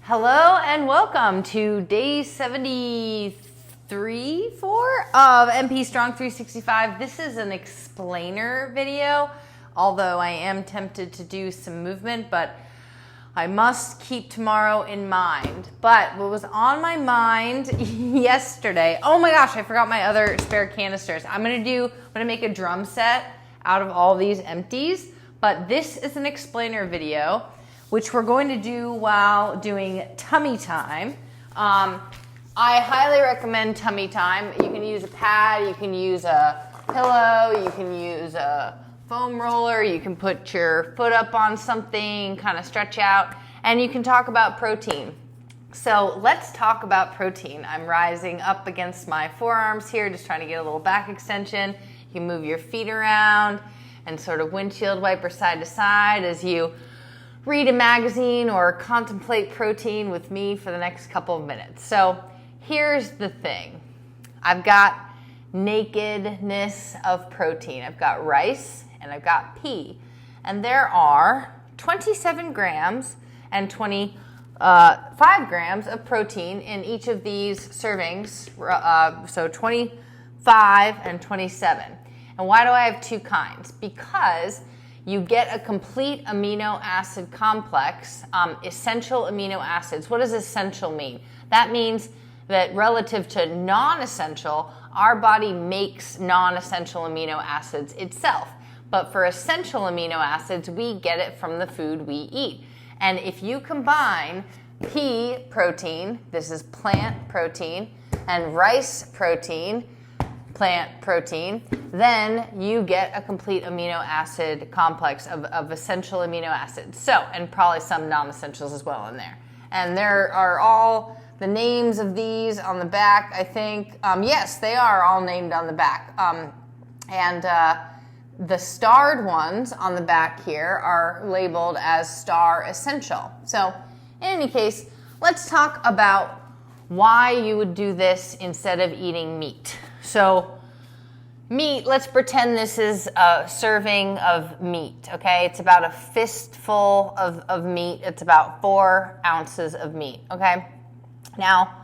Hello and welcome to day 4 of MP Strong 365. This is an explainer video, although I am tempted to do some movement, but I must keep tomorrow in mind. But what was on my mind yesterday, oh my gosh, I forgot my other spare canisters. I'm gonna make a drum set out of all these empties, but this is an explainer video which we're going to do while doing tummy time. I highly recommend tummy time. You can use a pad, you can use a pillow, you can use a foam roller, you can put your foot up on something, kind of stretch out, and you can talk about protein. So let's talk about protein. I'm rising up against my forearms here, just trying to get a little back extension. You can move your feet around and sort of windshield wiper side to side as you read a magazine or contemplate protein with me for the next couple of minutes. So here's the thing. I've got nakedness of protein. I've got rice and I've got pea. And there are 27 grams and 25 grams of protein in each of these servings, so 25 and 27. And why do I have two kinds? Because you get a complete amino acid complex, essential amino acids. What does essential mean? That means that relative to non-essential, our body makes non-essential amino acids itself. But for essential amino acids, we get it from the food we eat. And if you combine pea protein, this is plant protein, and rice protein, plant protein, then you get a complete amino acid complex of essential amino acids. So, and probably some non-essentials as well in there. And there are all the names of these on the back, I think. Yes, they are all named on the back. The starred ones on the back here are labeled as Star Essential. So, in any case, let's talk about why you would do this instead of eating meat. So, meat, let's pretend this is a serving of meat, okay? It's about a fistful of meat. It's about 4 ounces of meat, okay? Now,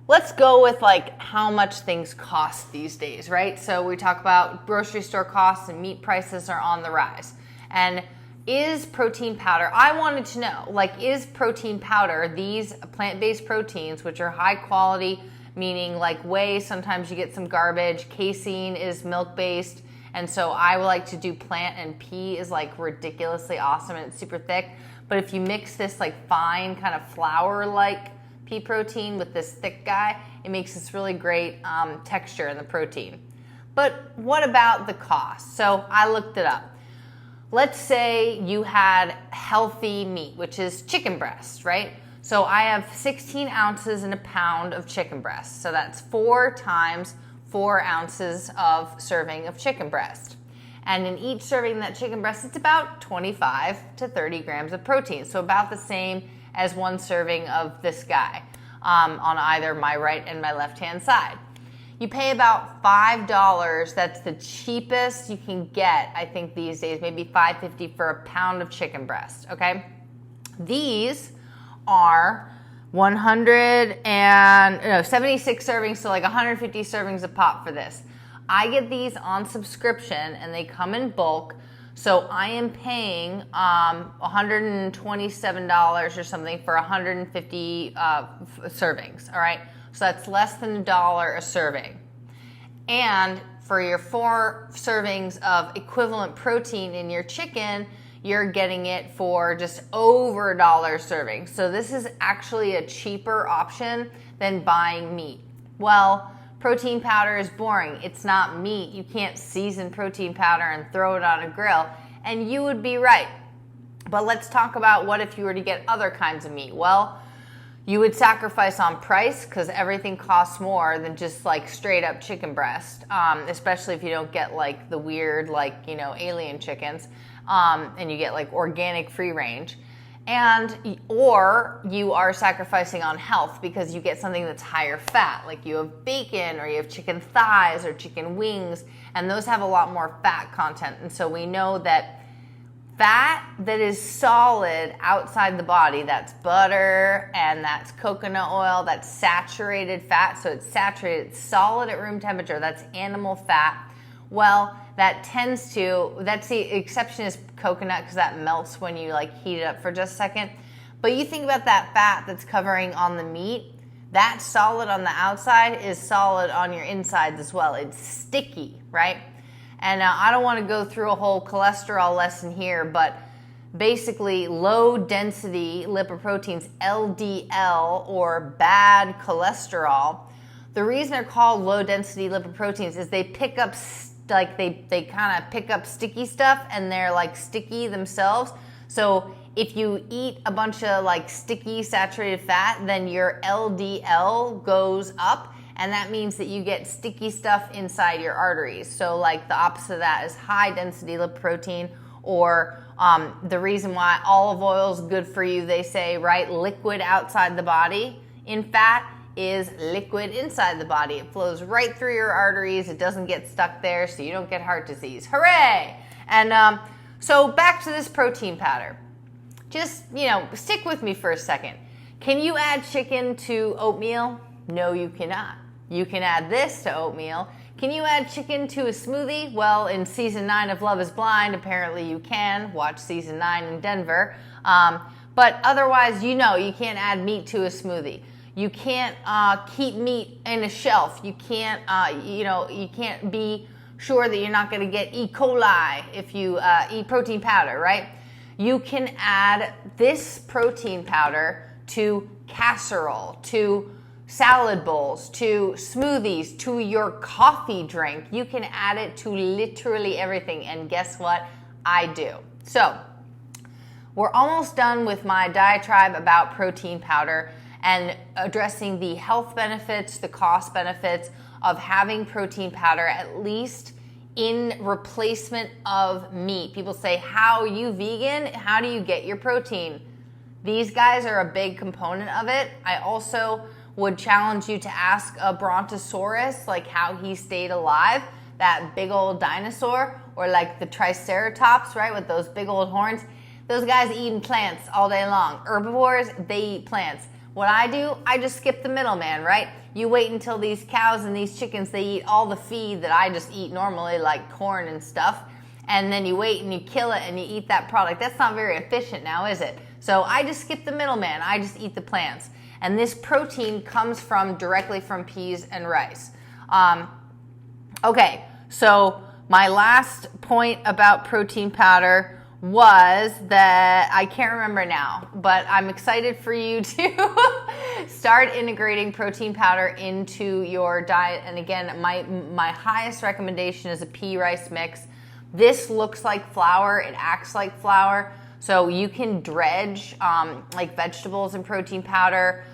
let's go with like how much things cost these days, right? So we talk about grocery store costs and meat prices are on the rise. And is protein powder, I wanted to know, like, is protein powder, these plant-based proteins, which are high quality, meaning like whey, sometimes you get some garbage, casein is milk-based, and so I would like to do plant, and pea is like ridiculously awesome and it's super thick. But if you mix this like fine kind of flour-like pea protein with this thick guy, it makes this really great texture in the protein. But what about the cost? So I looked it up. Let's say you had healthy meat, which is chicken breast, right? So I have 16 ounces in a pound of chicken breast. So that's 4 times 4 ounces of serving of chicken breast. And in each serving of that chicken breast, it's about 25 to 30 grams of protein. So about the same as one serving of this guy on either my right and my left-hand side. You pay about $5. That's the cheapest you can get, I think, these days, maybe $5.50 for a pound of chicken breast, okay? These are 76 servings, so like 150 servings a pop for this. I get these on subscription and they come in bulk, so I am paying $127 or something for 150 servings, all right? So that's less than $1 a serving. And for your 4 servings of equivalent protein in your chicken, you're getting it for just over $1 serving. So this is actually a cheaper option than buying meat. Well, protein powder is boring. It's not meat. You can't season protein powder and throw it on a grill. And you would be right. But let's talk about what if you were to get other kinds of meat. Well, you would sacrifice on price because everything costs more than just like straight up chicken breast, especially if you don't get like the weird alien chickens. And you get like organic free range, or you are sacrificing on health because you get something that's higher fat, like you have bacon or you have chicken thighs or chicken wings, and those have a lot more fat content. And so we know that fat that is solid outside the body, that's butter and that's coconut oil, that's saturated fat, so it's saturated, it's solid at room temperature, that's animal fat. Well, that's the exception is coconut because that melts when you like heat it up for just a second. But you think about that fat that's covering on the meat, that solid on the outside is solid on your insides as well. It's sticky, right? And I don't want to go through a whole cholesterol lesson here, but basically low density lipoproteins, LDL, or bad cholesterol, the reason they're called low density lipoproteins is they pick up, they kind of pick up sticky stuff and they're like sticky themselves. So if you eat a bunch of like sticky saturated fat, then your LDL goes up. And that means that you get sticky stuff inside your arteries. So like the opposite of that is high density lipoprotein, or the reason why olive oil is good for you, they say, right? Liquid outside the body in fat is liquid inside the body. It flows right through your arteries. It doesn't get stuck there, so you don't get heart disease. Hooray! And so back to this protein powder. Just, stick with me for a second. Can you add chicken to oatmeal? No, you cannot. You can add this to oatmeal. Can you add chicken to a smoothie? Well, in season 9 of Love is Blind, apparently you can. Watch season 9 in Denver. But otherwise, you can't add meat to a smoothie. You can't keep meat in a shelf. You can't, you can't be sure that you're not going to get E. coli if you eat protein powder, right? You can add this protein powder to casserole, to salad bowls, to smoothies, to your coffee drink. You can add it to literally everything. And guess what? I do. So we're almost done with my diatribe about protein powder and addressing the health benefits, the cost benefits of having protein powder, at least in replacement of meat. People say, how are you vegan? How do you get your protein? These guys are a big component of it. I also would challenge you to ask a brontosaurus, like how he stayed alive, that big old dinosaur, or like the triceratops, right, with those big old horns. Those guys eating plants all day long. Herbivores, they eat plants. What I do, I just skip the middleman, right? You wait until these cows and these chickens, they eat all the feed that I just eat normally, like corn and stuff, and then you wait and you kill it and you eat that product. That's not very efficient now, is it? So I just skip the middleman. I just eat the plants. And this protein comes directly from peas and rice. Okay, so my last point about protein powder was that I can't remember now, but I'm excited for you to start integrating protein powder into your diet. And again, my highest recommendation is a pea-rice mix. This looks like flour, it acts like flour. So you can dredge like vegetables in protein powder.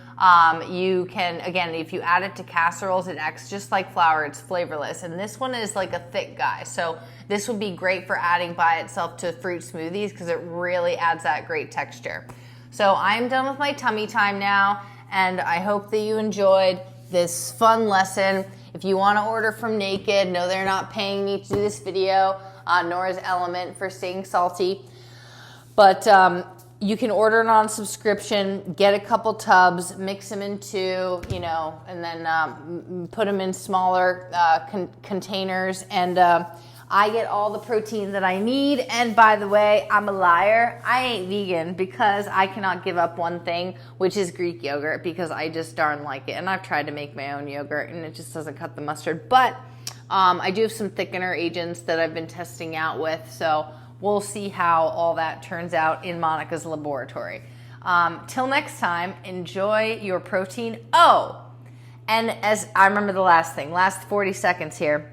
You can, again, if you add it to casseroles, it acts just like flour. It's flavorless. And this one is like a thick guy. So this would be great for adding by itself to fruit smoothies because it really adds that great texture. So I'm done with my tummy time now, and I hope that you enjoyed this fun lesson. If you want to order from Naked, no, they're not paying me to do this video, nor is Element for staying salty. But you can order it on subscription, get a couple tubs, mix them into, and then put them in smaller containers. And I get all the protein that I need. And by the way, I'm a liar. I ain't vegan because I cannot give up one thing, which is Greek yogurt, because I just darn like it. And I've tried to make my own yogurt and it just doesn't cut the mustard. But I do have some thickener agents that I've been testing out with. So we'll see how all that turns out in Monica's laboratory. Till next time, enjoy your protein. Oh, and as I remember the last 40 seconds here,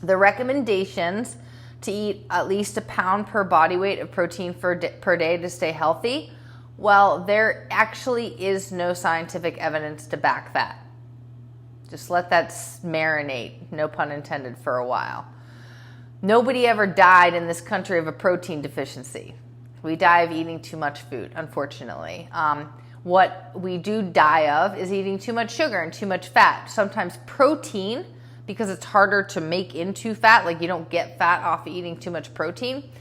the recommendations to eat at least 1 pound per body weight of protein per day to stay healthy, well, there actually is no scientific evidence to back that. Just let that marinate, no pun intended, for a while. Nobody ever died in this country of a protein deficiency. We die of eating too much food, unfortunately. What we do die of is eating too much sugar and too much fat. Sometimes protein, because it's harder to make into fat, like you don't get fat off eating too much protein.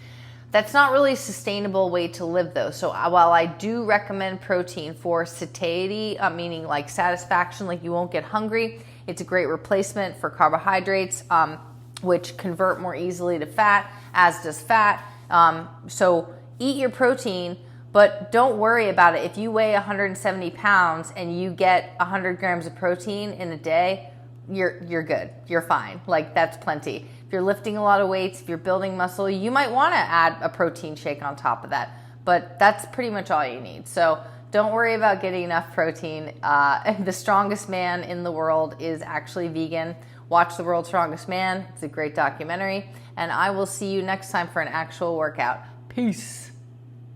That's not really a sustainable way to live though. So while I do recommend protein for satiety, meaning like satisfaction, like you won't get hungry, it's a great replacement for carbohydrates, which convert more easily to fat, as does fat. So eat your protein, but don't worry about it. If you weigh 170 pounds and you get 100 grams of protein in a day, you're good. You're fine. Like that's plenty. If you're lifting a lot of weights, if you're building muscle, you might want to add a protein shake on top of that. But that's pretty much all you need. So don't worry about getting enough protein. The strongest man in the world is actually vegan. Watch The World's Strongest Man. It's a great documentary. And I will see you next time for an actual workout. Peace.